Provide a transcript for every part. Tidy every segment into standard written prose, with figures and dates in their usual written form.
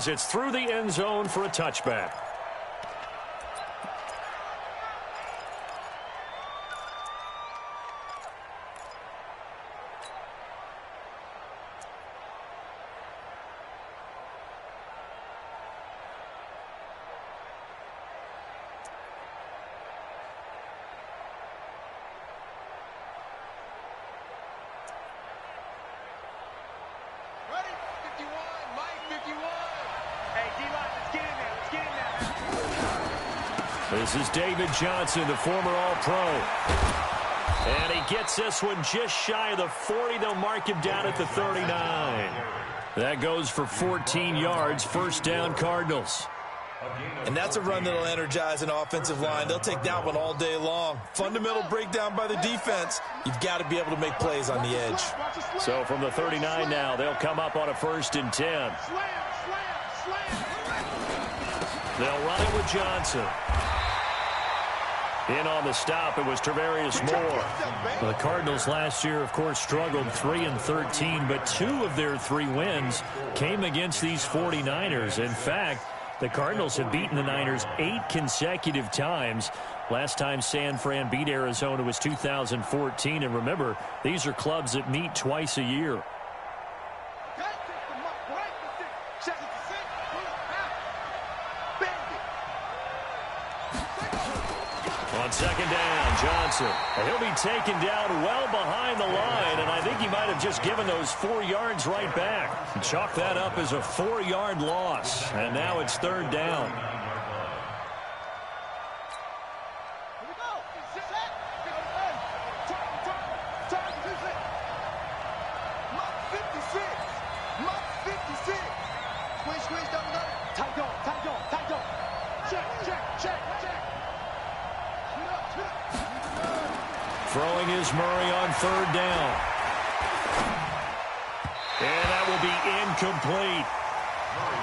It's through the end zone for a touchback. This is David Johnson, the former All-Pro. And he gets this one just shy of the 40. They'll mark him down at the 39. That goes for 14 yards. First down, Cardinals. And that's a run that'll energize an offensive line. They'll take that one all day long. Fundamental breakdown by the defense. You've got to be able to make plays on the edge. So from the 39 now, they'll come up on a 1st and 10. They'll run it with Johnson. In on the stop, it was Travarius Moore. Well, the Cardinals last year, of course, struggled 3-13, but 2 of their 3 wins came against these 49ers. In fact, the Cardinals have beaten the Niners 8 consecutive times. Last time San Fran beat Arizona was 2014. And remember, these are clubs that meet twice a year. On 2nd down, Johnson. He'll be taken down well behind the line, and I think he might have just given those 4 yards right back. Chalk that up as a 4-yard loss, and now it's 3rd down. Throwing is Murray on 3rd down. And that will be incomplete.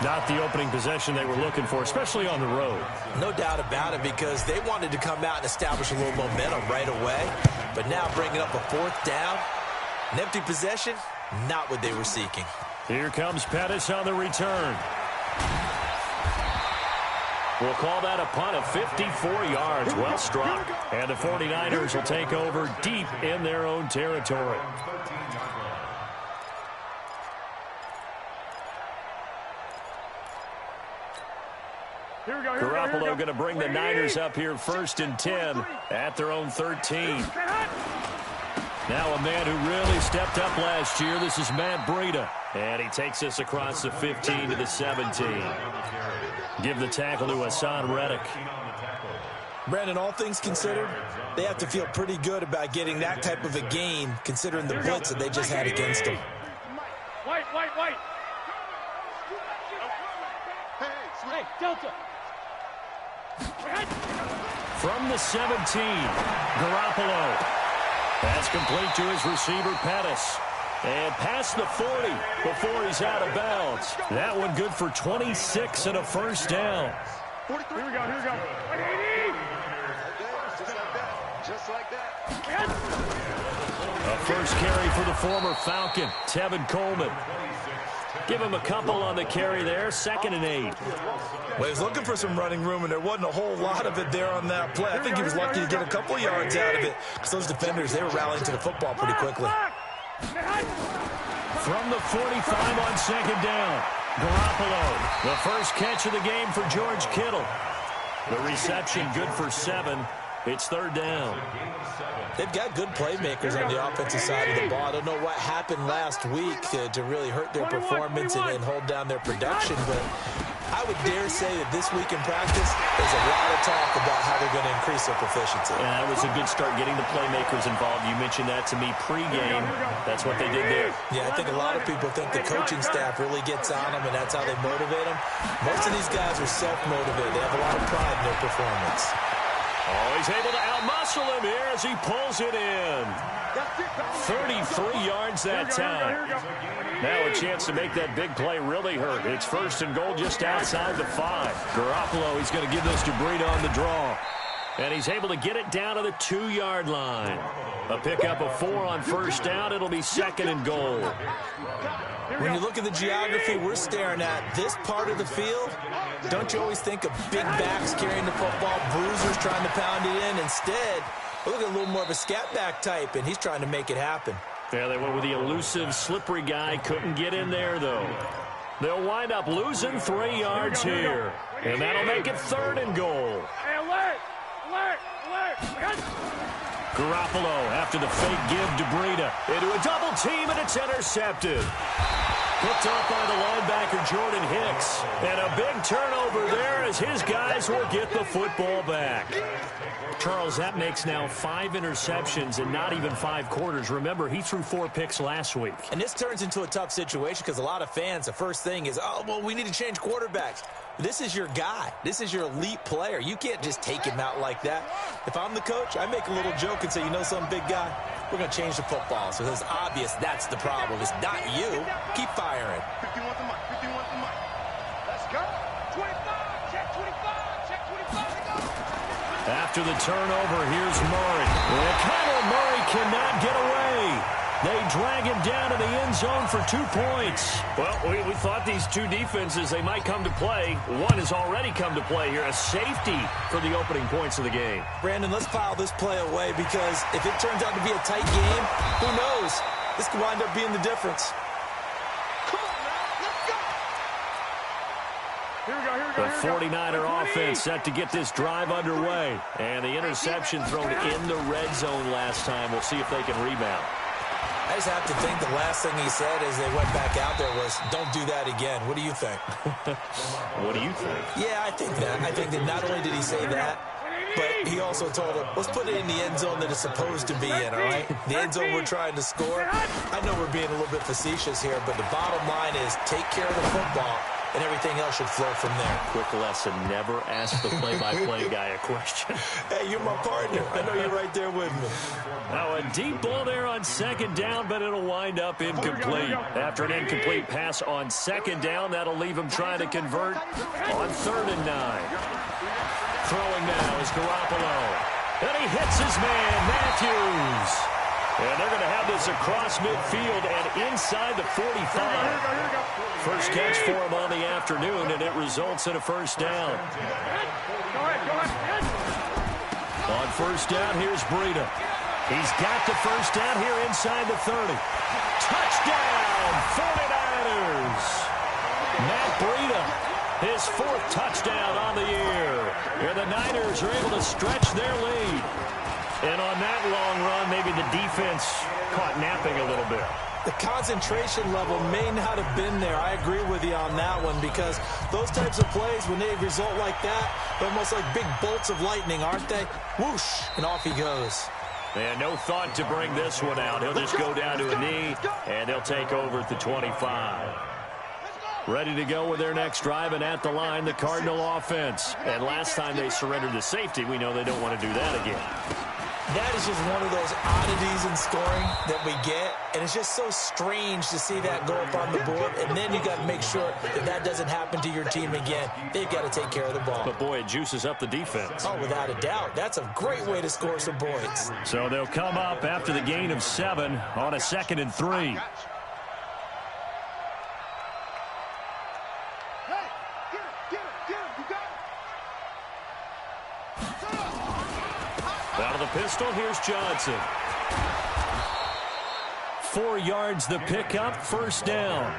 Not the opening possession they were looking for, especially on the road. No doubt about it, because they wanted to come out and establish a little momentum right away. But now bringing up a 4th down, an empty possession, not what they were seeking. Here comes Pettis on the return. We'll call that a punt of 54 yards. Well struck. And the 49ers will take over deep in their own territory. Garoppolo going to bring the Niners up here 1st and 10 at their own 13. Now a man who really stepped up last year. This is Matt Breida. And he takes us across the 15 to the 17. Give the tackle to Hassan Reddick. Brandon, all things considered, they have to feel pretty good about getting that type of a gain, considering the blitz that they just had against them. White. Hey, Delta. From the 17, Garoppolo. That's complete to his receiver, Pettis. And past the 40 before he's out of bounds. That one good for 26 and a 1st down. Here we go. Just like that. A first carry for the former Falcon, Tevin Coleman. Give him a couple on the carry there, 2nd and 8. Well, he was looking for some running room, and there wasn't a whole lot of it there on that play. I think he was lucky to get a couple yards out of it, because those defenders, they were rallying to the football pretty quickly. From the 45 on 2nd down, Garoppolo. The first catch of the game for George Kittle. The reception good for 7. It's 3rd down. They've got good playmakers on the offensive side of the ball. I don't know what happened last week to really hurt their performance and hold down their production, but I would dare say that this week in practice, there's a lot of talk about how they're going to increase their proficiency. Yeah, that was a good start getting the playmakers involved. You mentioned that to me pregame. That's what they did there. Yeah, I think a lot of people think the coaching staff really gets on them, and that's how they motivate them. Most of these guys are self-motivated. They have a lot of pride in their performance. Oh, he's able to outmuscle him here as he pulls it in. 33 yards that time. Now a chance to make that big play really hurt. It's 1st and goal just outside the 5. Garoppolo, he's going to give this to Breida on the draw. And he's able to get it down to the 2-yard line. A pickup of 4 on 1st down. It'll be 2nd and goal. When you look at the geography, we're staring at this part of the field. Don't you always think of big backs carrying the football, bruisers trying to pound it in? Instead, look at a little more of a scat back type, and he's trying to make it happen. Yeah, they went with the elusive, slippery guy. Couldn't get in there, though. They'll wind up losing 3 yards here. And that'll make it 3rd and goal. Hey, alert! Alert! Alert! Garoppolo after the fake give to Breida. Into a double team, and it's intercepted. Picked off by the linebacker, Jordan Hicks. And a big turnover there as his guys will get the football back. Charles, that makes now 5 interceptions in not even 5 quarters. Remember, he threw 4 picks last week. And this turns into a tough situation because a lot of fans, the first thing is, oh, well, we need to change quarterbacks. This is your guy. This is your elite player. You can't just take him out like that. If I'm the coach, I make a little joke and say, you know some big guy? We're going to change the football. So it's obvious that's the problem. It's not you. Keep firing. 51 the mic. 51 the mic. Let's go. 25. Check 25. Check 25. Go. After the turnover, here's Murray. And Kyler Murray cannot get away. They drag him down to the end zone for 2 points. Well, we thought these 2 defenses, they might come to play. One has already come to play here, a safety for the opening points of the game. Brandon, let's file this play away because if it turns out to be a tight game, who knows? This could wind up being the difference. Come on, man. Let's go. Here we go. Here we go. The 49er offense set to get this drive underway. And the interception thrown in the red zone last time. We'll see if they can rebound. I just have to think the last thing he said as they went back out there was, don't do that again. What do you think? What do you think? Yeah, I think that. I think that not only did he say that, but he also told him, let's put it in the end zone that it's supposed to be in, all right? The end zone we're trying to score. I know we're being a little bit facetious here, but the bottom line is take care of the football, and everything else should flow from there. Quick lesson, never ask the play-by-play guy a question. Hey, you're my partner. I know you're right there with me. Now a deep ball there on 2nd down, but it'll wind up incomplete. After an incomplete pass on 2nd down, that'll leave him trying to convert on 3rd and 9. Throwing now is Garoppolo. And he hits his man, Matthews. And they're going to have this across midfield and inside the 45. First catch for him on the afternoon, and it results in a 1st down. On 1st down, here's Breida. He's got the 1st down here inside the 30. Touchdown, 49ers. Matt Breida, his 4th touchdown on the year. And the Niners are able to stretch their lead. And on that long run, maybe the defense caught napping a little bit. The concentration level may not have been there. I agree with you on that one because those types of plays, when they result like that, they're almost like big bolts of lightning, aren't they? Whoosh, and off he goes. And no thought to bring this one out. He'll just go down to a knee, and they'll take over at the 25. Ready to go with their next drive, and at the line, the Cardinal offense. And last time they surrendered the safety, we know they don't want to do that again. That is just one of those oddities in scoring that we get, and it's just so strange to see that go up on the board, and then you got to make sure that that doesn't happen to your team again. They've got to take care of the ball. But, boy, it juices up the defense. Oh, without a doubt. That's a great way to score some points. So they'll come up after the gain of 7 on a 2nd and 3. Out of the pistol, here's Johnson. 4 yards the pickup, 1st down.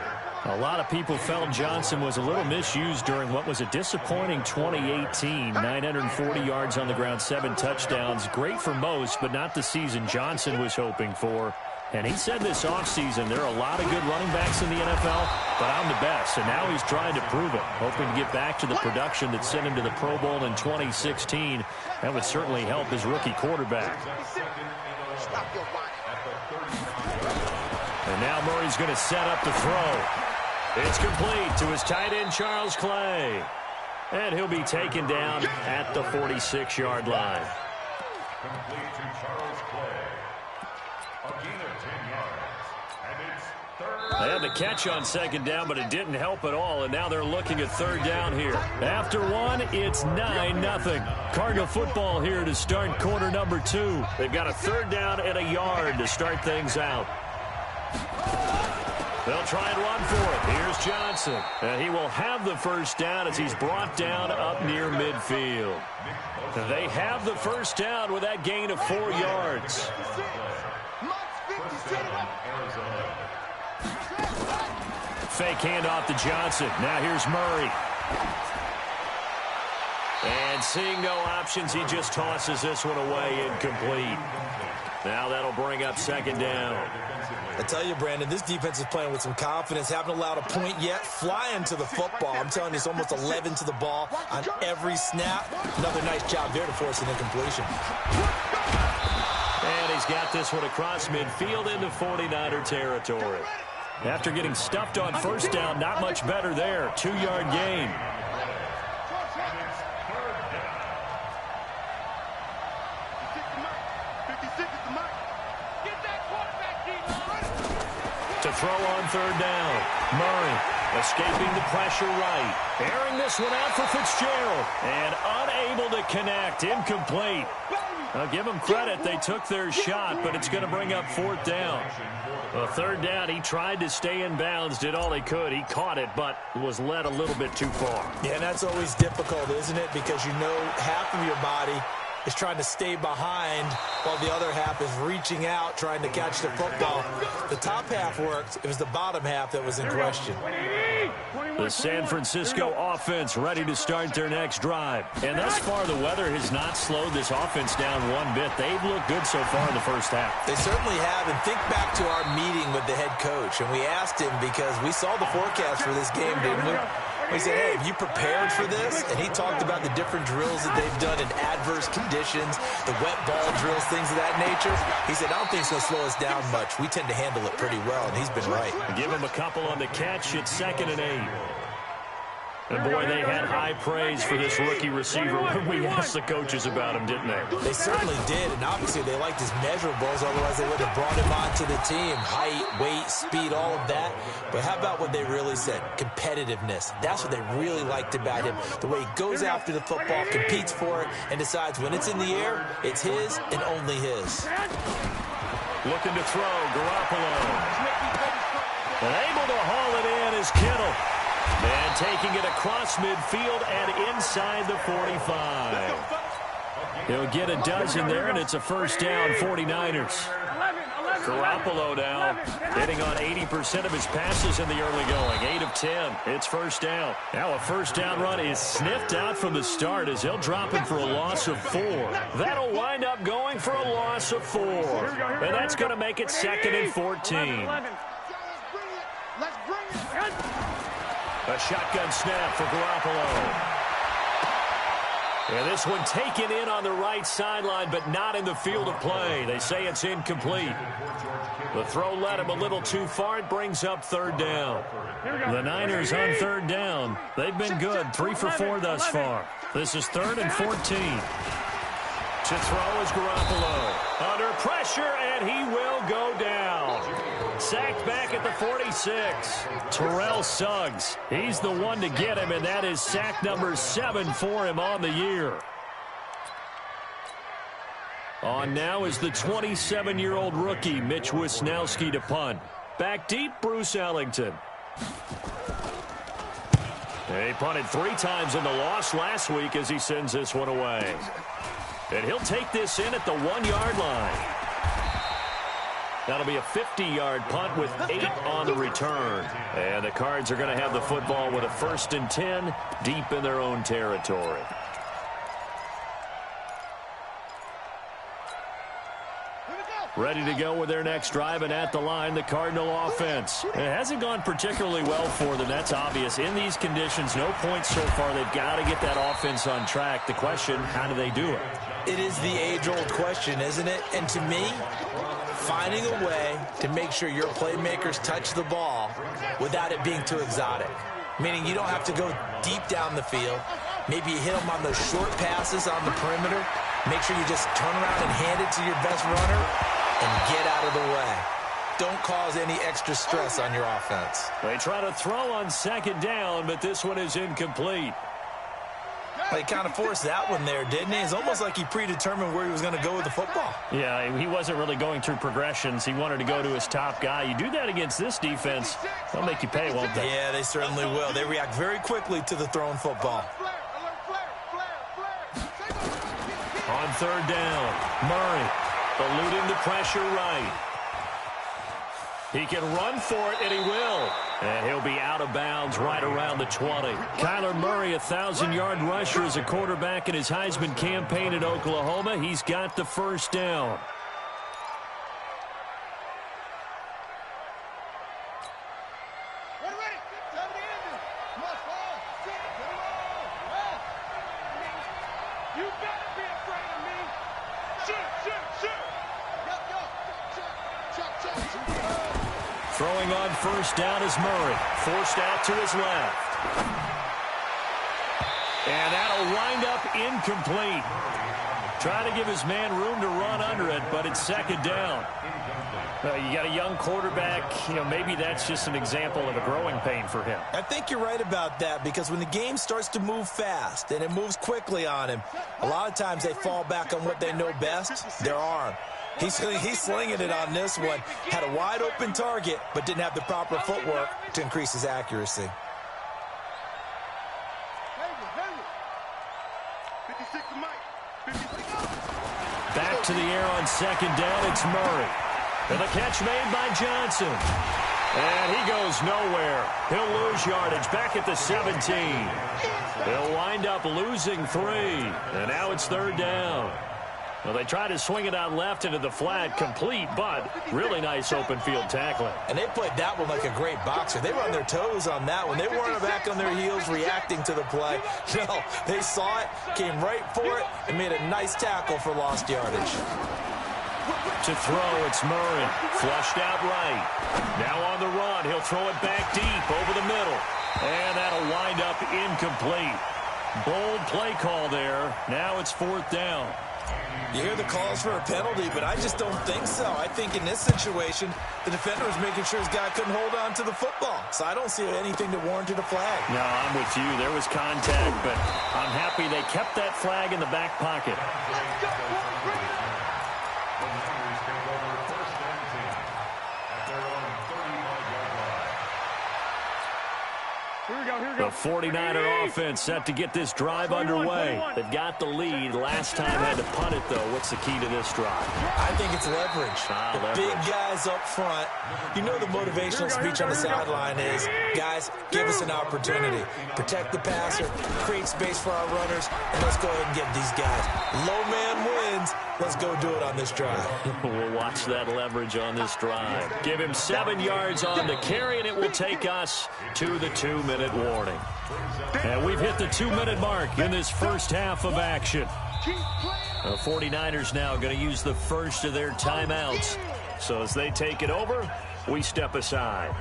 A lot of people felt Johnson was a little misused during what was a disappointing 2018. 940 yards on the ground, 7 touchdowns. Great for most, but not the season Johnson was hoping for. And he said this offseason, there are a lot of good running backs in the NFL, but I'm the best. And now he's trying to prove it, hoping to get back to the production that sent him to the Pro Bowl in 2016. That would certainly help his rookie quarterback. And now Murray's going to set up the throw. It's complete to his tight end, Charles Clay. And he'll be taken down at the 46-yard line. Complete to Charles Clay. They had the catch on 2nd down, but it didn't help at all, and now they're looking at 3rd down here. After 1, it's 9-0. Cardinal football here to start quarter number 2. They've got a 3rd down and a yard to start things out. They'll try and run for it. Here's Johnson. And he will have the first down as he's brought down up near midfield. They have the first down with that gain of 4 yards. Fake handoff to Johnson. Now here's Murray. And seeing no options, he just tosses this one away, incomplete. Now that'll bring up second down. I tell you, Brandon, this defense is playing with some confidence. Haven't allowed a point yet. Flying to the football. I'm telling you, it's almost 11 to the ball on every snap. Another nice job there to force an incompletion. And he's got this one across midfield into 49er territory. After getting stuffed on first down, not much better there. 2-yard gain. To throw on third down. Murray escaping the pressure right. Airing this one out for Fitzgerald. And unable to connect. Incomplete. I'll give them credit. They took their shot, but it's going to bring up fourth down. Well, third down, he tried to stay in bounds, did all he could. He caught it, but was led a little bit too far. Yeah, and that's always difficult, isn't it? Because you know half of your body is trying to stay behind while the other half is reaching out, trying to catch the football. The top half worked. It was the bottom half that was in question. The San Francisco offense ready to start their next drive. And thus far, the weather has not slowed this offense down one bit. They've looked good so far in the first half. They certainly have. And think back to our meeting with the head coach. And we asked him because we saw the forecast for this game, didn't we? We said, hey, have you prepared for this? And he talked about the different drills that they've done in adverse conditions, the wet ball drills, things of that nature. He said, I don't think it's going to slow us down much. We tend to handle it pretty well, and he's been right. Give him a couple on the catch. It's 2nd and 8. And, boy, they had high praise for this rookie receiver when we asked the coaches about him, didn't they? They certainly did, and obviously they liked his measurables, otherwise they would have brought him onto the team. Height, weight, speed, all of that. But how about what they really said? Competitiveness. That's what they really liked about him. The way he goes after the football, competes for it, and decides when it's in the air, it's his and only his. Looking to throw, Garoppolo. And able to haul it in is Kittle. And taking it across midfield and inside the 45. He'll get a dozen there, and it's a first down, 49ers. Garoppolo now hitting on 80% of his passes in the early going. 8 of 10. It's first down. Now a first down run is sniffed out from the start as they'll drop him for a loss of 4. That'll wind up going for a loss of 4. And that's going to make it 2nd and 14. A shotgun snap for Garoppolo. And this one taken in on the right sideline, but not in the field of play. They say it's incomplete. The throw led him a little too far. It brings up third down. The Niners on third down. They've been good. 3 for 4 thus far. This is 3rd and 14. To throw is Garoppolo. Under pressure, and he will go down. Sacked back at the 46. Terrell Suggs. He's the one to get him, and that is sack number 7 for him on the year. On now is the 27-year-old rookie, Mitch Wisnowski, to punt. Back deep, Bruce Ellington. He punted 3 times in the loss last week as he sends this one away. And he'll take this in at the 1-yard line. That'll be a 50-yard punt with 8 on the return. And the Cards are going to have the football with a 1st and 10 deep in their own territory. Ready to go with their next drive, and at the line, the Cardinal offense. It hasn't gone particularly well for them. That's obvious. In these conditions, no points so far. They've got to get that offense on track. The question, how do they do it? It is the age-old question, isn't it? And to me, finding a way to make sure your playmakers touch the ball without it being too exotic. Meaning you don't have to go deep down the field. Maybe you hit them on those short passes on the perimeter. Make sure you just turn around and hand it to your best runner and get out of the way. Don't cause any extra stress on your offense. They try to throw on 2nd down, but this one is incomplete. He kind of forced that one there, didn't he? It's almost like he predetermined where he was going to go with the football. Yeah, he wasn't really going through progressions. He wanted to go to his top guy. You do that against this defense, they'll make you pay, won't they? Yeah, they certainly will. They react very quickly to the thrown football. On third down, Murray eluding the pressure right. He can run for it, and he will. And he'll be out of bounds right around the 20. Kyler Murray, 1,000-yard rusher as a quarterback in his Heisman campaign in Oklahoma. He's got the first down. Throwing on first down is Murray. Forced out to his left. And that'll wind up incomplete. Trying to give his man room to run under it, but it's second down. You got a young quarterback. Maybe that's just an example of a growing pain for him. I think you're right about that, because when the game starts to move fast and it moves quickly on him, a lot of times they fall back on what they know best, their arm. He's slinging it on this one. Had a wide open target, but didn't have the proper footwork to increase his accuracy. Back to the air on second down, it's Murray. And the catch made by Johnson. And he goes nowhere. He'll lose yardage back at the 17. He'll wind up losing 3. And now it's third down. Well, they try to swing it out left into the flat, complete, but really nice open field tackling. And they played that one like a great boxer. They were on their toes on that one. They weren't back on their heels reacting to the play. No, they saw it, came right for it, and made a nice tackle for lost yardage. To throw, it's Murray. Flushed out right. Now on the run, he'll throw it back deep over the middle. And that'll wind up incomplete. Bold play call there. Now it's fourth down. You hear the calls for a penalty, but I just don't think so. I think in this situation, the defender was making sure his guy couldn't hold on to the football. So I don't see anything that warranted a flag. No, I'm with you. There was contact, but I'm happy they kept that flag in the back pocket. The 49er offense set to get this drive underway. They've got the lead. Last time had to punt it, though. What's the key to this drive? I think it's leverage. The big guys up front. You know the motivational speech on the sideline is, guys, give us an opportunity. Protect the passer, create space for our runners, and let's go ahead and get these guys. Low man wins. Let's go do it on this drive. We'll watch that leverage on this drive. Give him 7 yards on the carry, and it will take us to the 2-minute warning. And we've hit the 2-minute mark in this first half of action. The 49ers now going to use the first of their timeouts. So as they take it over, we step aside.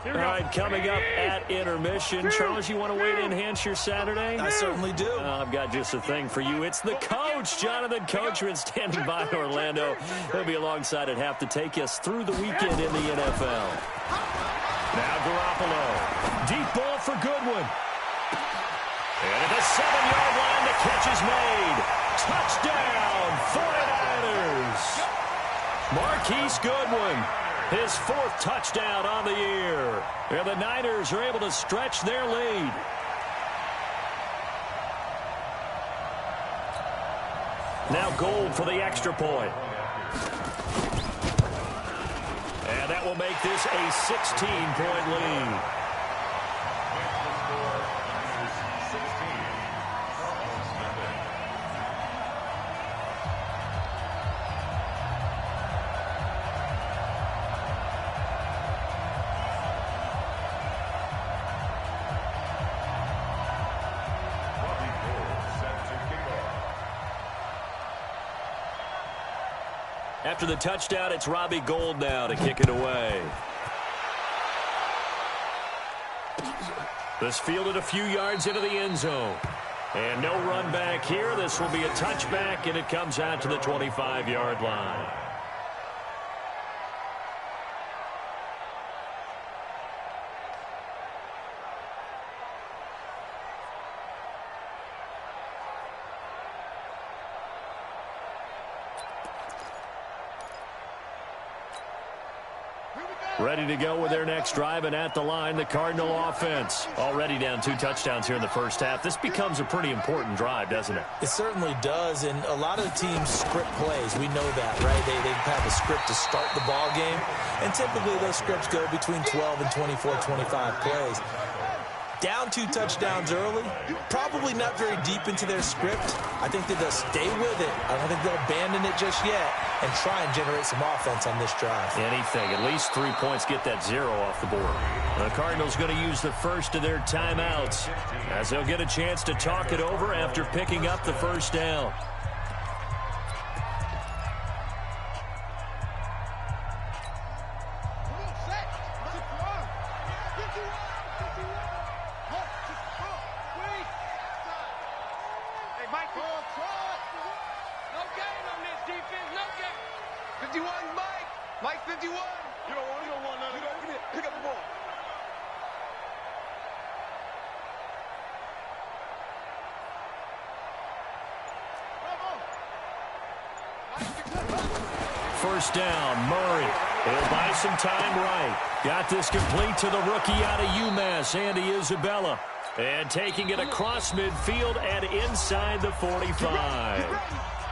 All right, coming up at intermission. Charles, you want to wait to enhance your Saturday? I certainly do. I've got just a thing for you. It's the coach, Jonathan Coachman, standing by Orlando. He'll be alongside at half to take us through the weekend in the NFL. Now Garoppolo. Deep ball for Goodwin. And at the 7-yard line, the catch is made. Touchdown, 49ers. Marquise Goodwin. His 4th touchdown on the year. And the Niners are able to stretch their lead. Now Gold for the extra point. And that will make this a 16-point lead. After the touchdown, it's Robbie Gould now to kick it away. This fielded a few yards into the end zone. And no run back here. This will be a touchback, and it comes out to the 25-yard line. Ready to go with their next drive, and at the line, the Cardinal offense. Already down 2 touchdowns here in the first half. This becomes a pretty important drive, doesn't it? It certainly does, and a lot of the teams script plays. We know that, right? They have a script to start the ball game, and typically those scripts go between 12 and 24, 25 plays. Down 2 touchdowns early, probably not very deep into their script. I think that they'll stay with it. I don't think they'll abandon it just yet and try and generate some offense on this drive. Anything. At least 3 points, get that 0 off the board. The Cardinals going to use the first of their timeouts as they'll get a chance to talk it over after picking up the first down. First down, Murray. He'll buy some time right. Got this complete to the rookie out of UMass, Andy Isabella. And taking it across midfield and inside the 45.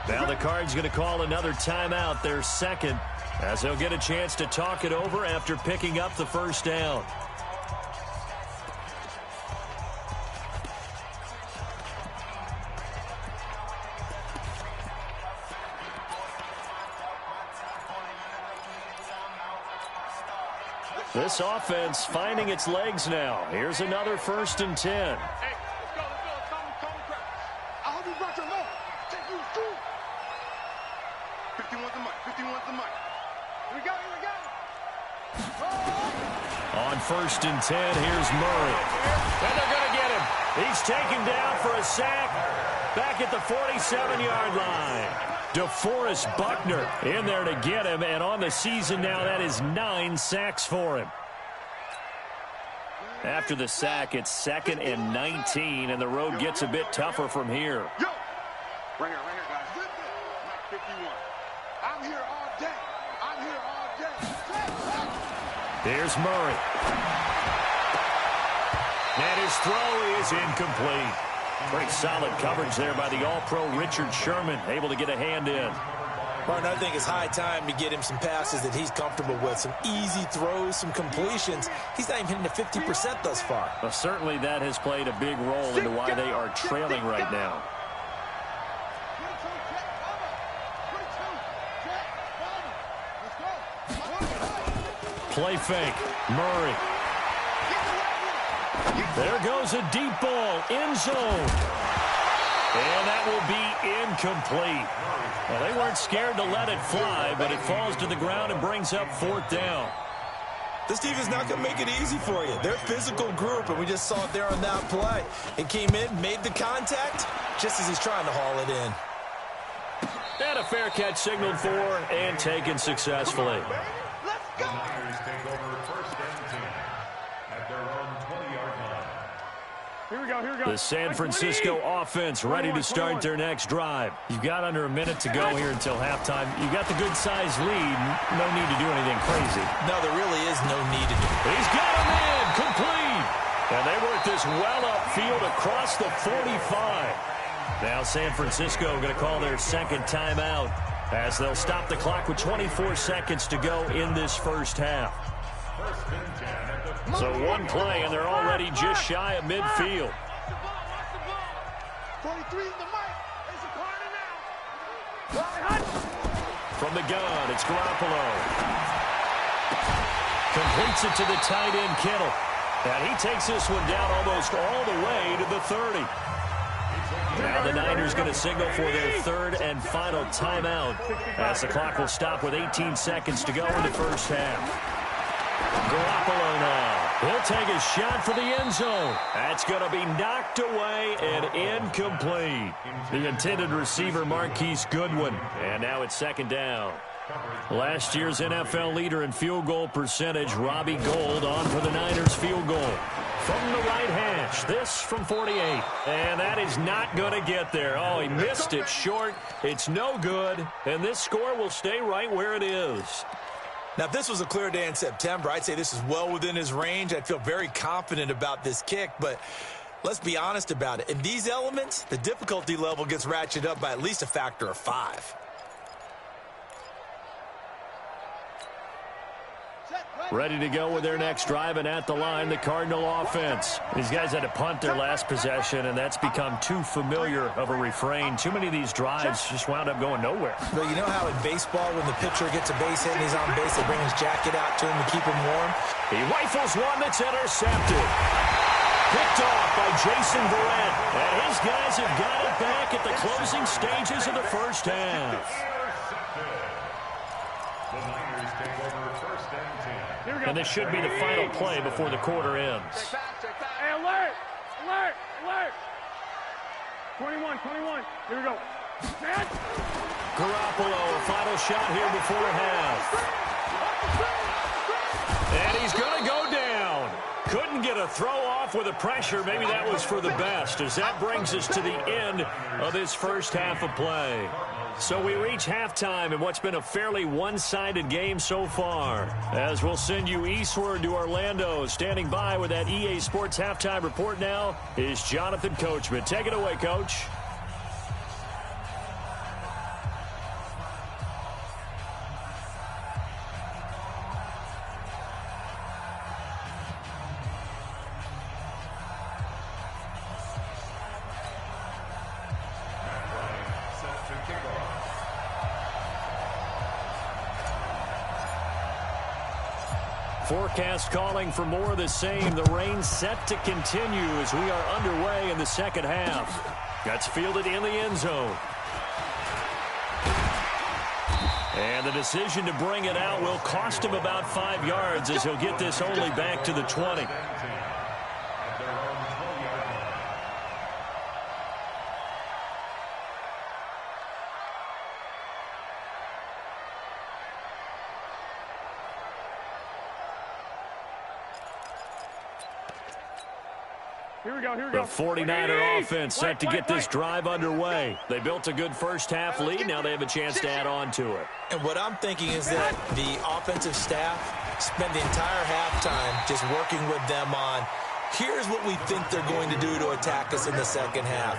Now the Cards going to call another timeout, their second, as they'll get a chance to talk it over after picking up the first down. This offense finding its legs now. Here's another 1st and 10. Hey, let's go. Come crack. I hope you brought your load. Take you through. 51's the mic. 51's the mic. Here we go. On 1st and 10, here's Murray. And they're going to get him. He's taken down for a sack back at the 47-yard line. DeForest Buckner in there to get him, and on the season now, that is 9 sacks for him. After the sack, it's 2nd and 19, and the road gets a bit tougher from here. Yo! Right here, guys. 51. I'm here all day. Here's Murray. And his throw is incomplete. Pretty solid coverage there by the All-Pro Richard Sherman, able to get a hand in. Martin, I think it's high time to get him some passes that he's comfortable with, some easy throws, some completions. He's not even hitting the 50% thus far. Well, certainly that has played a big role into why they are trailing right now. Play fake. Murray. There goes a deep ball. End zone. And that will be incomplete. Well, they weren't scared to let it fly, but it falls to the ground and brings up 4th down. This team is not going to make it easy for you. They're a physical group, and we just saw it there on that play. It came in, made the contact, just as he's trying to haul it in. And a fair catch signaled for and taken successfully. Let's go! Take over 1st and 10 at their own 20-yard line. Here we go. The San Francisco offense ready to start their next drive. You've got under a minute to go here until halftime. You've got the good-sized lead. No need to do anything crazy. No, there really is no need to do it. He's got him in. Complete. And they work this well upfield across the 45. Now San Francisco going to call their 2nd timeout as they'll stop the clock with 24 seconds to go in this first half. So one play, and they're already just shy of midfield. 43 in the mic. It's a corner now. From the gun, it's Garoppolo. Completes it to the tight end, Kittle. And he takes this one down almost all the way to the 30. Now the Niners going to signal for their 3rd and final timeout as the clock will stop with 18 seconds to go in the first half. Garoppolo now. He'll take a shot for the end zone. That's going to be knocked away and incomplete. The intended receiver, Marquise Goodwin. And now it's 2nd down. Last year's NFL leader in field goal percentage, Robbie Gould, on for the Niners field goal. From the right hash, this from 48. And that is not going to get there. Oh, he missed it short. It's no good. And this score will stay right where it is. Now, if this was a clear day in September, I'd say this is well within his range. I'd feel very confident about this kick, but let's be honest about it. In these elements, the difficulty level gets ratcheted up by at least a factor of 5. Ready to go with their next drive, and at the line, the Cardinal offense. These guys had to punt their last possession, and that's become too familiar of a refrain. Too many of these drives just wound up going nowhere. Well, you know how in baseball, when the pitcher gets a base hit and he's on base, they bring his jacket out to him to keep him warm? He rifles one that's intercepted. Picked off by Jason Verrett, and his guys have got it back at the closing stages of the first half. The Niners take over first and 10. And this should be the final play before the quarter ends. Hey, alert! Alert! Alert! 21. Here we go. Garoppolo, a final shot here before half. And he's going to go down. Couldn't get a throw off with the pressure. Maybe that was for the best, as that brings us to the end of this first half of play. So we reach halftime in what's been a fairly one-sided game so far. As we'll send you eastward to Orlando. Standing by with that EA Sports halftime report now is Jonathan Coachman. Take it away, Coach. Forecast calling for more of the same. The rain set to continue as we are underway in the second half. That's fielded in the end zone. And the decision to bring it out will cost him about 5 yards, as he'll get this only back to the 20. Here we go. The 49er offense set to get this drive underway. They built a good first half lead. Now they have a chance to add on to it. And what I'm thinking is that the offensive staff spent the entire halftime just working with them on, here's what we think they're going to do to attack us in the second half.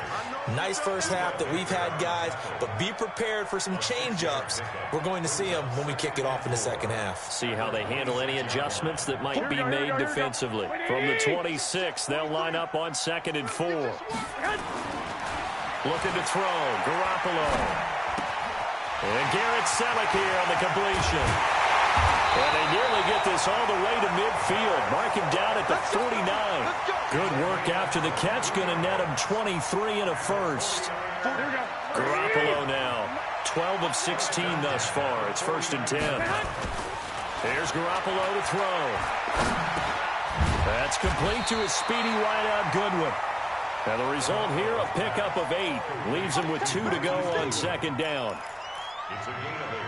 Nice first half that we've had, guys, but be prepared for some change-ups. We're going to see them when we kick it off in the second half. See how they handle any adjustments that might be made defensively. From the 26, they'll line up on 2nd and 4. Looking to throw. Garoppolo. And Garrett Selleck here on the completion. And they nearly get this all the way to midfield. Mark him down at the 49. Good work after the catch. Going to net him 23 and a first. Garoppolo now. 12 of 16 thus far. It's 1st and 10. Here's Garoppolo to throw. That's complete to his speedy wideout Goodwin. And the result here, a pickup of 8. Leaves him with 2 to go on 2nd down. It's a gain of 8.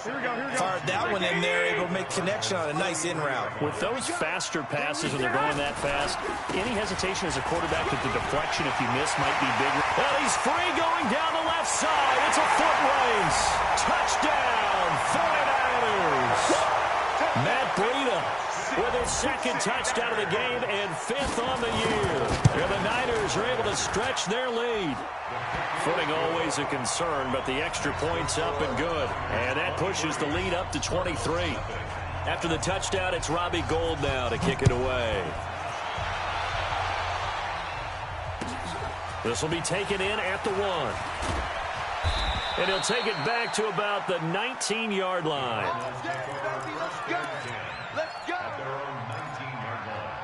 Here we go. Fired that one in there, able to make connection on a nice in route. With those faster passes, when they're going that fast, any hesitation as a quarterback that the deflection, if you miss, might be bigger. Well, he's free going down the left side. It's a foot race. Touchdown, 49ers. Matt Breida with his 2nd touchdown of the game and 5th on the year. And the Niners are able to stretch their lead. Footing always a concern, but the extra point's up and good. And that pushes the lead up to 23. After the touchdown, it's Robbie Gould now to kick it away. This will be taken in at the 1. And he'll take it back to about the 19-yard line. Let's go. Let's go. At their own 19-yard line.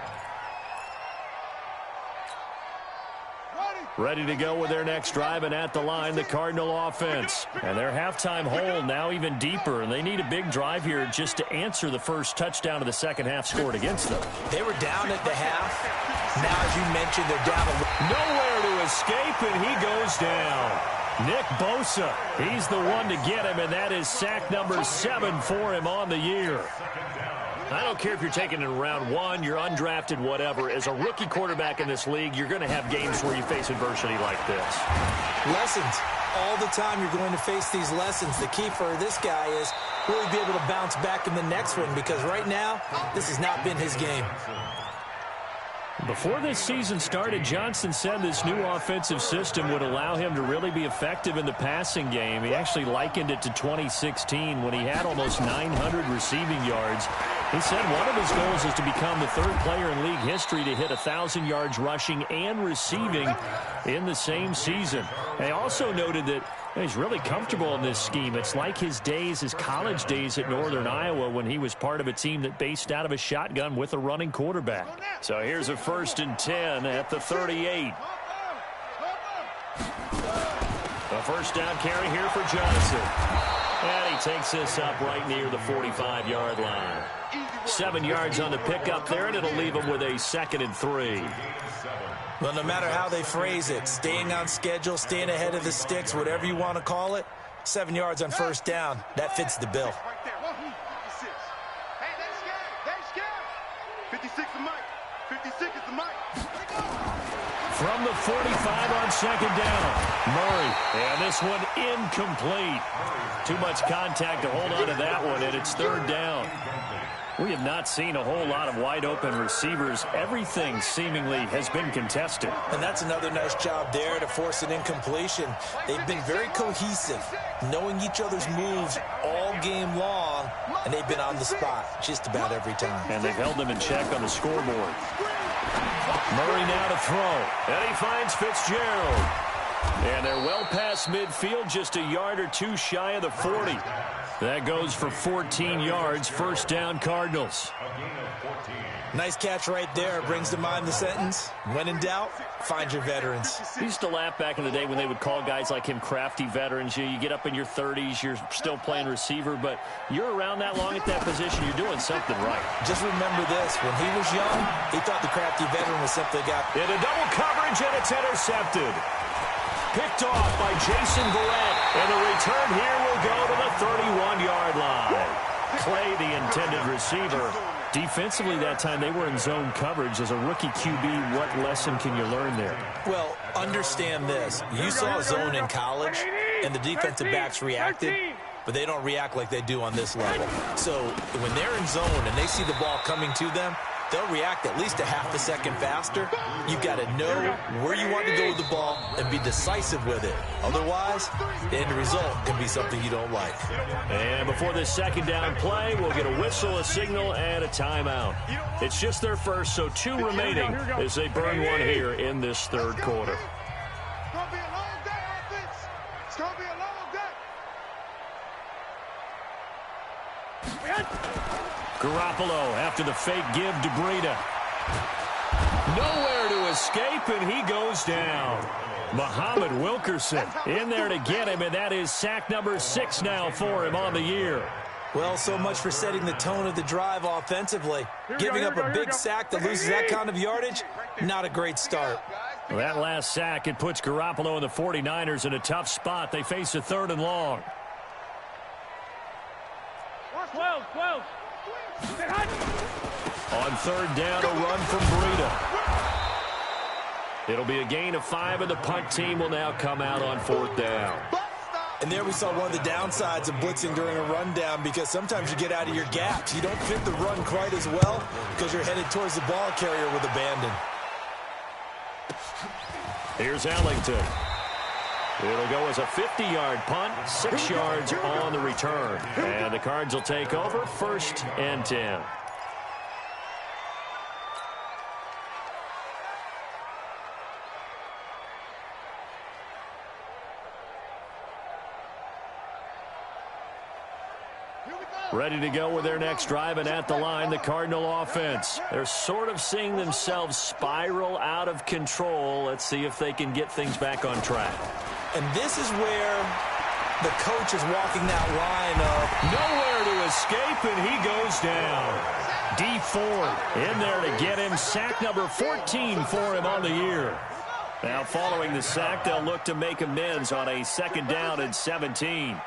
Ready to go with their next drive, and at the line, the Cardinal offense. And their halftime hole now even deeper, and they need a big drive here just to answer the first touchdown of the second half scored against them. They were down at the half. Now, as you mentioned, they're down. Nowhere to escape, and he goes down. Nick Bosa, he's the one to get him, and that is sack number 7 for him on the year. I don't care if you're taking it in round 1, you're undrafted, whatever. As a rookie quarterback in this league, you're going to have games where you face adversity like this. Lessons. All the time you're going to face these lessons. The key for this guy is really be able to bounce back in the next one, because right now, this has not been his game. Before this season started, Johnson said this new offensive system would allow him to really be effective in the passing game. He actually likened it to 2016 when he had almost 900 receiving yards. He said one of his goals is to become the third player in league history to hit 1,000 yards rushing and receiving in the same season. They also noted that he's really comfortable in this scheme. It's like his college days at Northern Iowa when he was part of a team that based out of a shotgun with a running quarterback. So here's a 1st and 10 at the 38. A first down carry here for Johnson. And he takes this up right near the 45-yard line. 7 yards on the pickup there, and it'll leave him with a 2nd and 3. Well, no matter how they phrase it, staying on schedule, staying ahead of the sticks, whatever you want to call it, 7 yards on first down, that fits the bill. 56 is Mike. 56 is the Mike. From the 45 on 2nd down, Murray. And this one incomplete. Too much contact to hold on to that one, and it's 3rd down. We have not seen a whole lot of wide-open receivers. Everything seemingly has been contested. And that's another nice job there to force an incompletion. They've been very cohesive, knowing each other's moves all game long, and they've been on the spot just about every time. And they've held them in check on the scoreboard. Murray now to throw, and he finds Fitzgerald. And they're well past midfield, just a yard or two shy of the 40. That goes for 14 yards, 1st down Cardinals. Nice catch right there. Brings to mind the sentence, when in doubt, find your veterans. I used to laugh back in the day when they would call guys like him crafty veterans. You get up in your 30s, you're still playing receiver, but you're around that long at that position, you're doing something right. Just remember this, when he was young, he thought the crafty veteran was simply got into double coverage, and it's intercepted. Picked off by Jason Verrett, and the return here will go to the 31-yard line. Clay, the intended receiver. Defensively that time, they were in zone coverage. As a rookie QB, what lesson can you learn there? Well, understand this. You saw zone in college, and the defensive backs reacted, but they don't react like they do on this level. So when they're in zone and they see the ball coming to them, they'll react at least a half a second faster. You've got to know where you want to go with the ball and be decisive with it. Otherwise, the end result can be something you don't like. And before this 2nd down play, we'll get a whistle, a signal, and a timeout. It's just their first, so 2 remaining as they burn one here in this 3rd quarter. It's going to be a long day, offense. It's going to be a long day. Garoppolo after the fake give to Breida. Nowhere to escape, and he goes down. Muhammad Wilkerson in there to get him, and that is sack number 6 now for him on the year. Well, so much for setting the tone of the drive offensively. Giving up a big sack that loses that kind of yardage, not a great start. Well, that last sack, it puts Garoppolo and the 49ers in a tough spot. They face a 3rd and long. 12. On 3rd down, a run from Breida. It'll be a gain of 5, and the punt team will now come out on 4th down. And there we saw one of the downsides of blitzing during a rundown, because sometimes you get out of your gaps. You don't fit the run quite as well because you're headed towards the ball carrier with abandon. Here's Ellington. It'll go as a 50-yard punt, 6 yards on the return. And the Cards will take over, 1st and 10. Ready to go with their next drive, and at the line, the Cardinal offense. They're sort of seeing themselves spiral out of control. Let's see if they can get things back on track. And this is where the coach is walking that line of nowhere to escape, and he goes down. D Ford in there to get him. Sack number 14 for him on the year. Now following the sack, they'll look to make amends on a 2nd down and 17.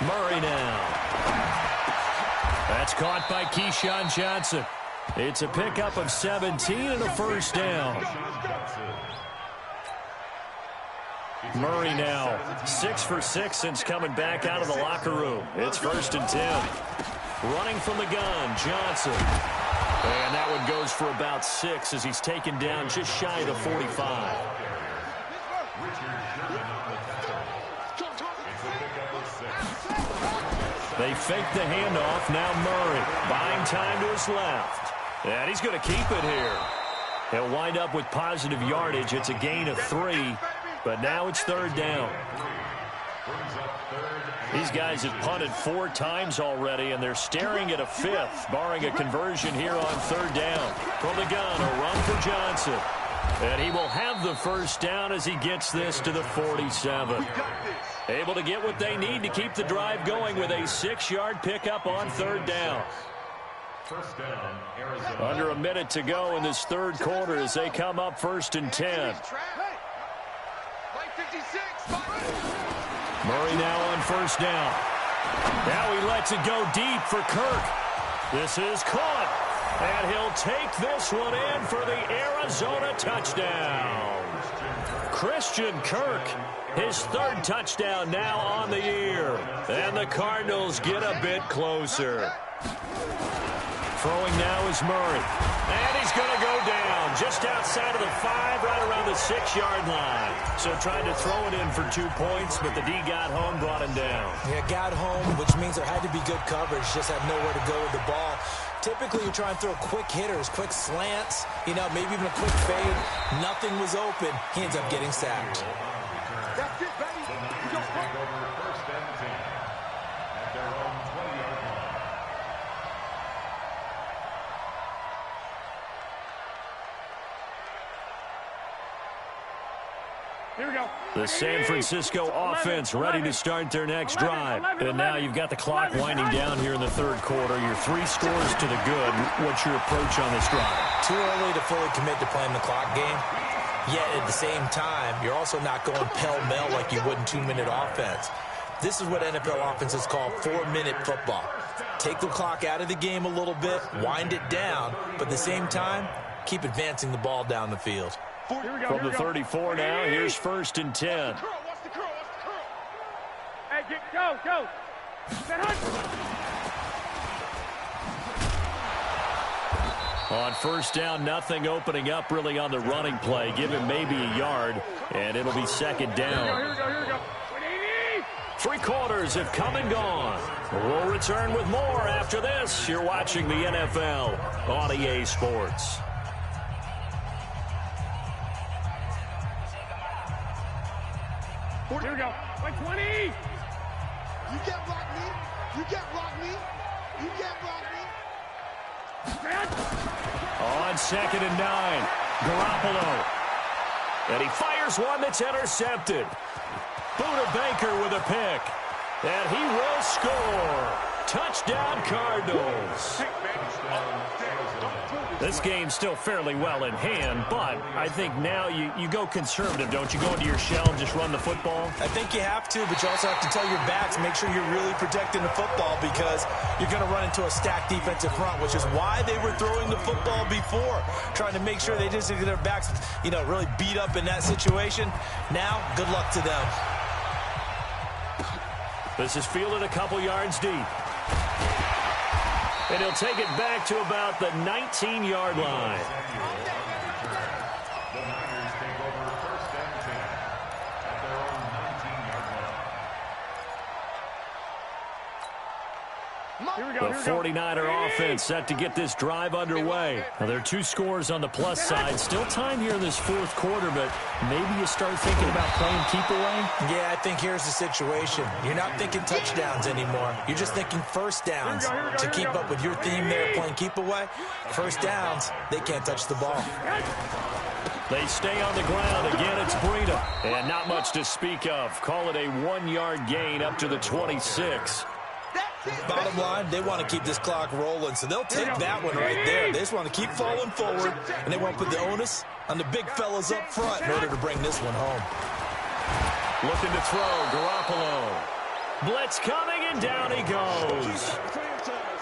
Murray now. That's caught by Keyshawn Johnson. It's a pickup of 17 and a 1st down. Murray now 6 for 6 since coming back out of the locker room. It's 1st and 10. Running from the gun, Johnson. And that one goes for about 6 as he's taken down just shy of the 45. They fake the handoff. Now Murray buying time to his left. And he's going to keep it here. He'll wind up with positive yardage. It's a gain of 3, but now it's 3rd down. These guys have punted 4 times already, and they're staring at a 5th, barring a conversion here on 3rd down. From the gun, a run for Johnson. And he will have the 1st down as he gets this to the 47. Able to get what they need to keep the drive going with a 6-yard pickup on 3rd down. Under a minute to go in this 3rd quarter as they come up 1st and 10. Murray now on 1st down. Now he lets it go deep for Kirk. This is caught. And he'll take this one in for the Arizona touchdown. Christian Kirk, his 3rd touchdown now on the year. And the Cardinals get a bit closer. Throwing now is Murray. And he's going to go down just outside of the 5, right around the 6-yard line. So tried to throw it in for 2 points, but the D got home, brought him down. Yeah, got home, which means there had to be good coverage. Just had nowhere to go with the ball. Typically, you try and throw quick hitters, quick slants, maybe even a quick fade. Nothing was open. He ends up getting sacked. That's it, baby. You go first. At their own 20-yard line. Here we go. The San Francisco offense ready to start their next drive. And now you've got the clock winding down here in the 3rd quarter. Your 3 scores to the good. What's your approach on this drive? Too early to fully commit to playing the clock game. Yet at the same time, you're also not going pell-mell like you would in 2-minute offense. This is what NFL offenses call 4-minute football. Take the clock out of the game a little bit, wind it down, but at the same time, keep advancing the ball down the field. From the 34 now, here's 1st and 10. Watch the curl. Hey, go. On 1st down, nothing opening up really on the running play. Give him maybe a yard, and it'll be 2nd down. Here we go. 3 quarters have come and gone. We'll return with more after this. You're watching the NFL on EA Sports. Here we go. 20. You can't block me. On 2nd and 9, Garoppolo. And he fires one that's intercepted. Buda Baker with a pick. And he will score. Touchdown, Cardinals. This game's still fairly well in hand, but I think now you go conservative, don't you? Go into your shell and just run the football? I think you have to, but you also have to tell your backs, make sure you're really protecting the football because you're going to run into a stacked defensive front, which is why they were throwing the football before, trying to make sure they just get their backs, really beat up in that situation. Now, good luck to them. This is fielded a couple yards deep. And he'll take it back to about the 19-yard line. The Niners take over 1st and 10 at their own 19-yard line. The 49er offense set to get this drive underway. Now, there are 2 scores on the plus side. Still time here in this 4th quarter, but maybe you start thinking about playing keep away? Yeah, I think here's the situation. You're not thinking touchdowns anymore. You're just thinking 1st downs. To keep up with your theme there, playing keep away, 1st downs, they can't touch the ball. They stay on the ground. Again, it's Breida. And not much to speak of. Call it a 1-yard gain up to the 26. Bottom line, they want to keep this clock rolling, so they'll take that one right there. They just want to keep falling forward, and they want to put the onus on the big fellas up front in order to bring this one home. Looking to throw, Garoppolo. Blitz coming, and down he goes.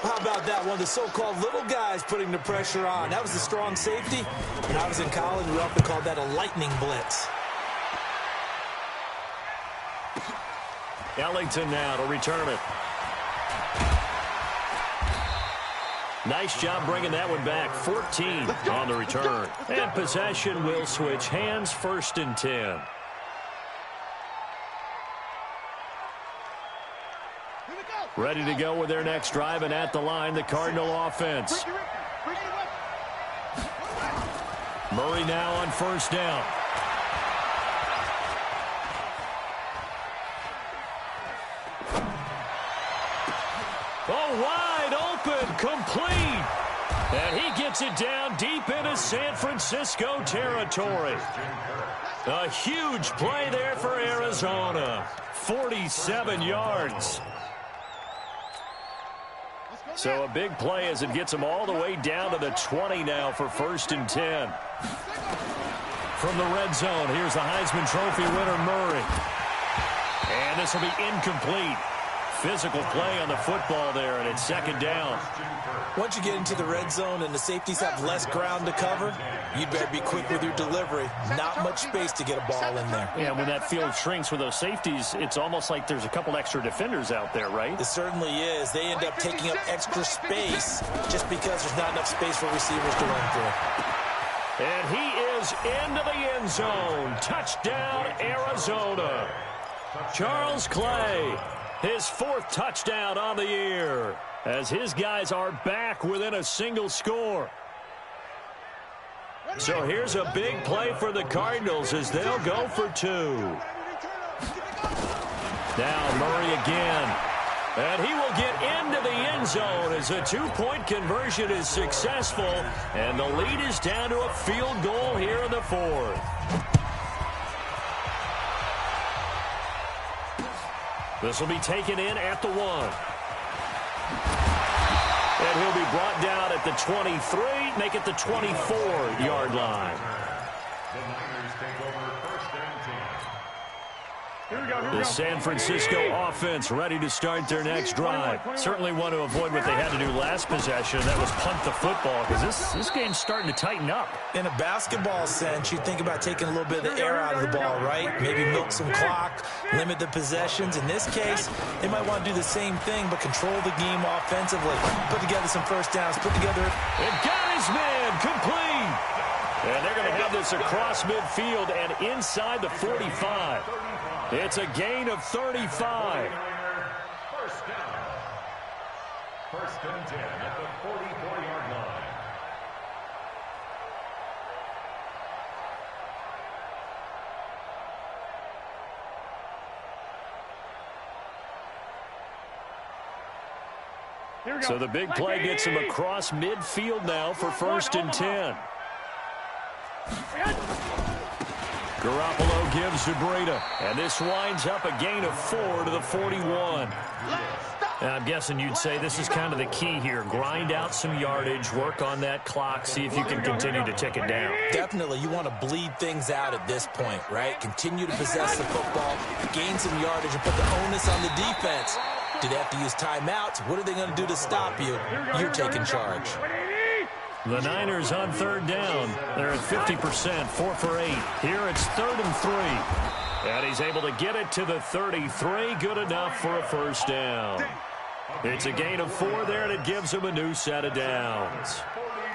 How about that? One of the so-called little guys putting the pressure on. That was the strong safety. When I was in college, we often called that a lightning blitz. Ellington now to return it. Nice job bringing that one back. 14 on the return. And possession will switch hands, 1st and 10. Ready to go with their next drive, and at the line, the Cardinal offense. Murray now on 1st down. Oh, wide open, complete. And he gets it down deep into San Francisco territory. A huge play there for Arizona. 47 yards. So a big play as it gets them all the way down to the 20 now for 1st and 10. From the red zone, here's the Heisman Trophy winner, Murray. And this will be incomplete. Physical play on the football there, and it's 2nd down. Once you get into the red zone and the safeties have less ground to cover, you'd better be quick with your delivery. Not much space to get a ball in there. Yeah, when that field shrinks with those safeties, it's almost like there's a couple extra defenders out there, right? It certainly is. They end up taking up extra space just because there's not enough space for receivers to run through. And he is into the end zone. Touchdown, Arizona. Charles Clay, his 4th touchdown on the year, as his guys are back within a single score. So here's a big play for the Cardinals as they'll go for 2. Now Murray again. And he will get into the end zone as a 2-point conversion is successful. And the lead is down to a field goal here in the 4th. This will be taken in at the 1. And he'll be brought down at the 23, make it the 24-yard line. The Niners take over 1st and 10. The San Francisco offense ready to start their next drive. Certainly want to avoid what they had to do last possession. That was punt the football, because this game's starting to tighten up. In a basketball sense, you think about taking a little bit of the air out of the ball, right? Maybe milk some clock, limit the possessions. In this case, they might want to do the same thing, but control the game offensively. Put together some 1st downs, put together... And got his man, complete! And they're going to have this across midfield and inside the 45. It's a gain of 35. 1st down. 1st and 10 at the 44-yard line. So the big play gets him across midfield now for 1st and 10. Garoppolo gives to Breida, and this winds up a gain of 4 to the 41. And I'm guessing you'd say this is kind of the key here. Grind out some yardage, work on that clock, see if you can continue to tick it down. Definitely, you want to bleed things out at this point, right? Continue to possess the football, gain some yardage, and put the onus on the defense. Do they have to use timeouts? What are they going to do to stop you? You're taking charge. The Niners on 3rd down. They're at 50%, 4 for 8. Here it's 3rd and 3. And he's able to get it to the 33. Good enough for a 1st down. It's a gain of 4 there, and it gives them a new set of downs.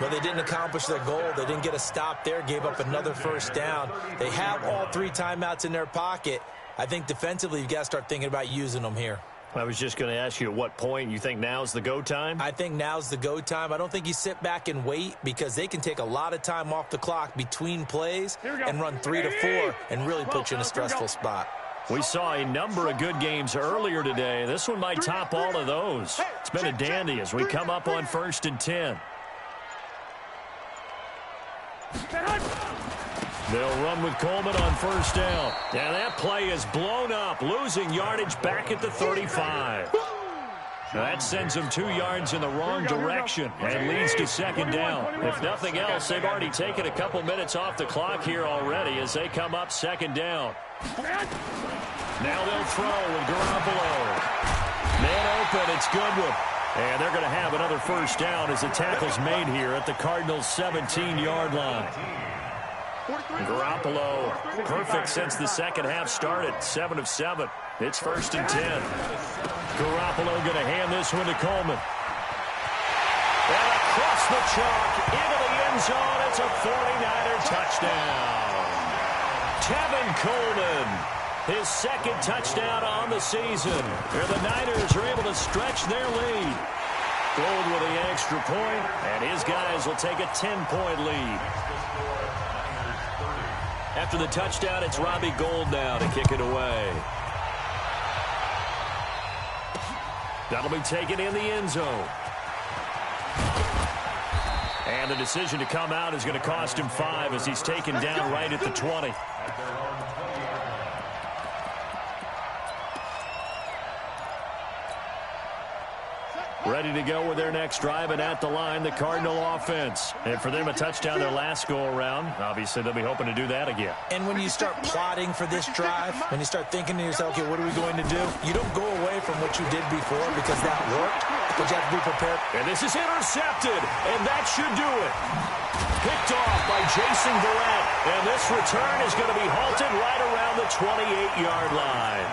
But they didn't accomplish their goal. They didn't get a stop there, gave up another 1st down. They have all 3 timeouts in their pocket. I think defensively you've got to start thinking about using them here. I was just going to ask you at what point you think now's the go time? I think now's the go time. I don't think you sit back and wait, because they can take a lot of time off the clock between plays and run 3 to 4 and really put you in a stressful spot. We saw a number of good games earlier today. This one might top all of those. It's been a dandy as we come up on 1st and 10. They'll run with Coleman on 1st down. And that play is blown up, losing yardage back at the 35. That sends them 2 yards in the wrong direction and leads to 2nd down. If nothing else, they've already taken a couple minutes off the clock here already as they come up 2nd down. Now they'll throw with Garoppolo. Man open, it's Goodwin. And they're going to have another 1st down as the tackle's made here at the Cardinals' 17-yard line. Garoppolo, perfect since the second half started. 7 of 7. It's 1st and 10. Garoppolo going to hand this one to Coleman. And across the chalk, into the end zone. It's a 49er touchdown. Tevin Coleman, his second touchdown on the season. Where the Niners are able to stretch their lead. Gold with the extra point, and his guys will take a 10-point lead. After the touchdown, it's Robbie Gould now to kick it away. That'll be taken in the end zone. And the decision to come out is going to cost him 5 as he's taken down right at the 20. Ready to go with their next drive, and at the line, the Cardinal offense. And for them, a touchdown their last go-around. Obviously, they'll be hoping to do that again. And when you start plotting for this drive, when you start thinking to yourself, okay, what are we going to do? You don't go away from what you did before because that worked, but you have to be prepared. And this is intercepted, and that should do it. Picked off by Jason Verrett, and this return is going to be halted right around the 28-yard line.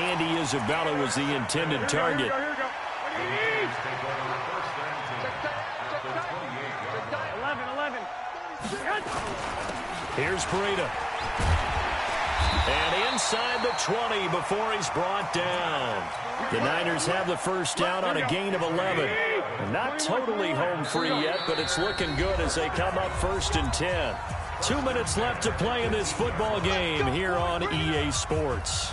Andy Isabella was the intended target. Here's Breida. And inside the 20 before he's brought down. The Niners have the first down on a gain of 11. Not totally home free yet, but it's looking good as they come up 1st and 10. 2 minutes left to play in this football game here on EA Sports.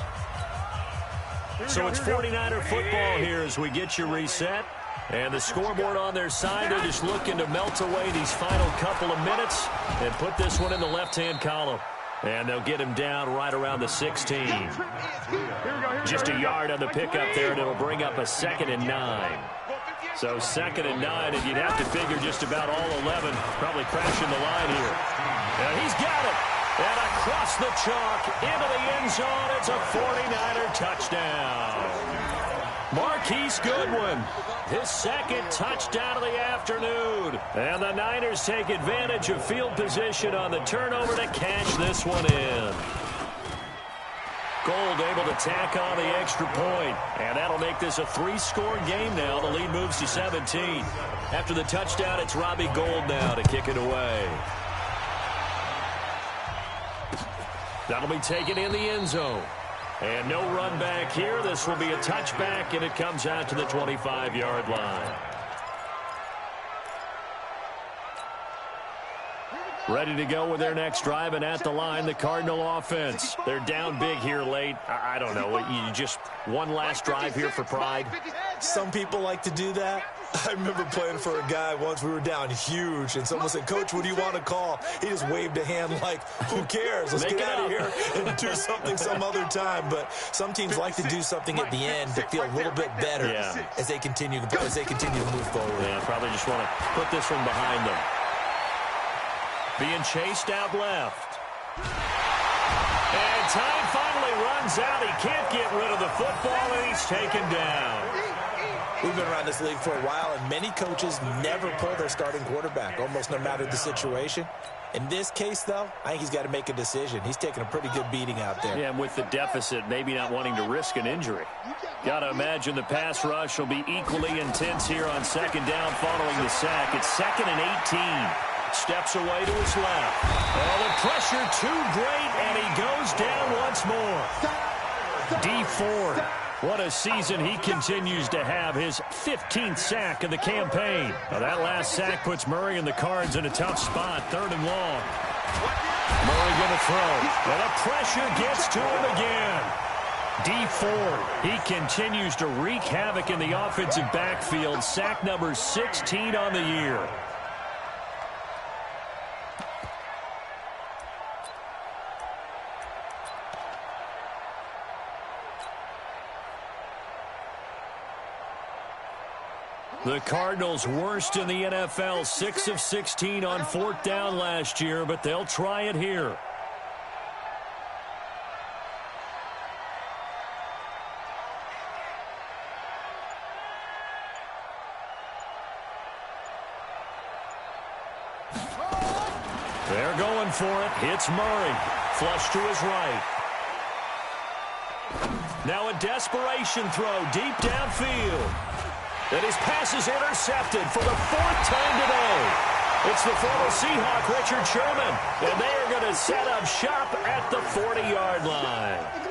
So it's 49er football here as we get you reset. And the scoreboard on their side, they're just looking to melt away these final couple of minutes and put this one in the left-hand column. And they'll get him down right around the 16. Just a yard on the pickup there, and it'll bring up a 2nd and 9. So 2nd and 9, and you'd have to figure just about all 11 probably crashing the line here. And he's got it. And across the chalk, into the end zone, it's a 49er touchdown. Marquise Goodwin, his second touchdown of the afternoon. And the Niners take advantage of field position on the turnover to cash this one in. Gould able to tack on the extra point. And that'll make this a 3-score game now. The lead moves to 17. After the touchdown, it's Robbie Gould now to kick it away. That'll be taken in the end zone. And no run back here. This will be a touchback, and it comes out to the 25-yard line. Ready to go with their next drive, and at the line, the Cardinal offense. They're down big here late. I don't know. You just one last drive here for pride? Some people like to do that. I remember playing for a guy once. We were down huge, and someone said, "Coach, what do you want to call?" He just waved a hand like, who cares? Let's get out of here and do something some other time. But some teams like to do something at the end to feel a little bit better as they continue to move forward. Yeah, probably just want to put this one behind them. Being chased out left. And time finally runs out. He can't get rid of the football, and he's taken down. We've been around this league for a while, and many coaches never pull their starting quarterback, almost no matter the situation. In this case, though, I think he's got to make a decision. He's taking a pretty good beating out there. Yeah, and with the deficit, maybe not wanting to risk an injury. Got to imagine the pass rush will be equally intense here on 2nd down following the sack. It's 2nd and 18. Steps away to his left. Oh, the pressure too great, and he goes down once more. D Ford, what a season he continues to have. His 15th sack of the campaign. Now, that last sack puts Murray and the Cards in a tough spot. 3rd and long. Murray going to throw. And the pressure gets to him again. D Ford, he continues to wreak havoc in the offensive backfield. Sack number 16 on the year. The Cardinals worst in the NFL, 6 of 16 on 4th down last year, but they'll try it here. They're going for it. Hits Murray. Flush to his right. Now a desperation throw deep downfield. And his pass is intercepted for the 4th time today. It's the former Seahawk, Richard Sherman, and they are going to set up shop at the 40-yard line.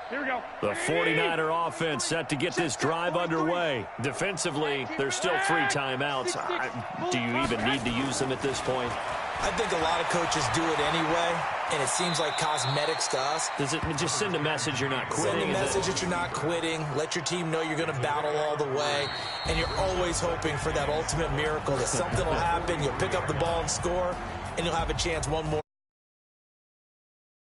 Here we go. The 49er offense set to get this drive underway. Defensively, there's still 3 timeouts. Do you even need to use them at this point? I think a lot of coaches do it anyway, and it seems like cosmetics to us. Does it just send a message you're not quitting? Send a message that you're not quitting. Let your team know you're going to battle all the way, and you're always hoping for that ultimate miracle that something will happen, you'll pick up the ball and score, and you'll have a chance one more.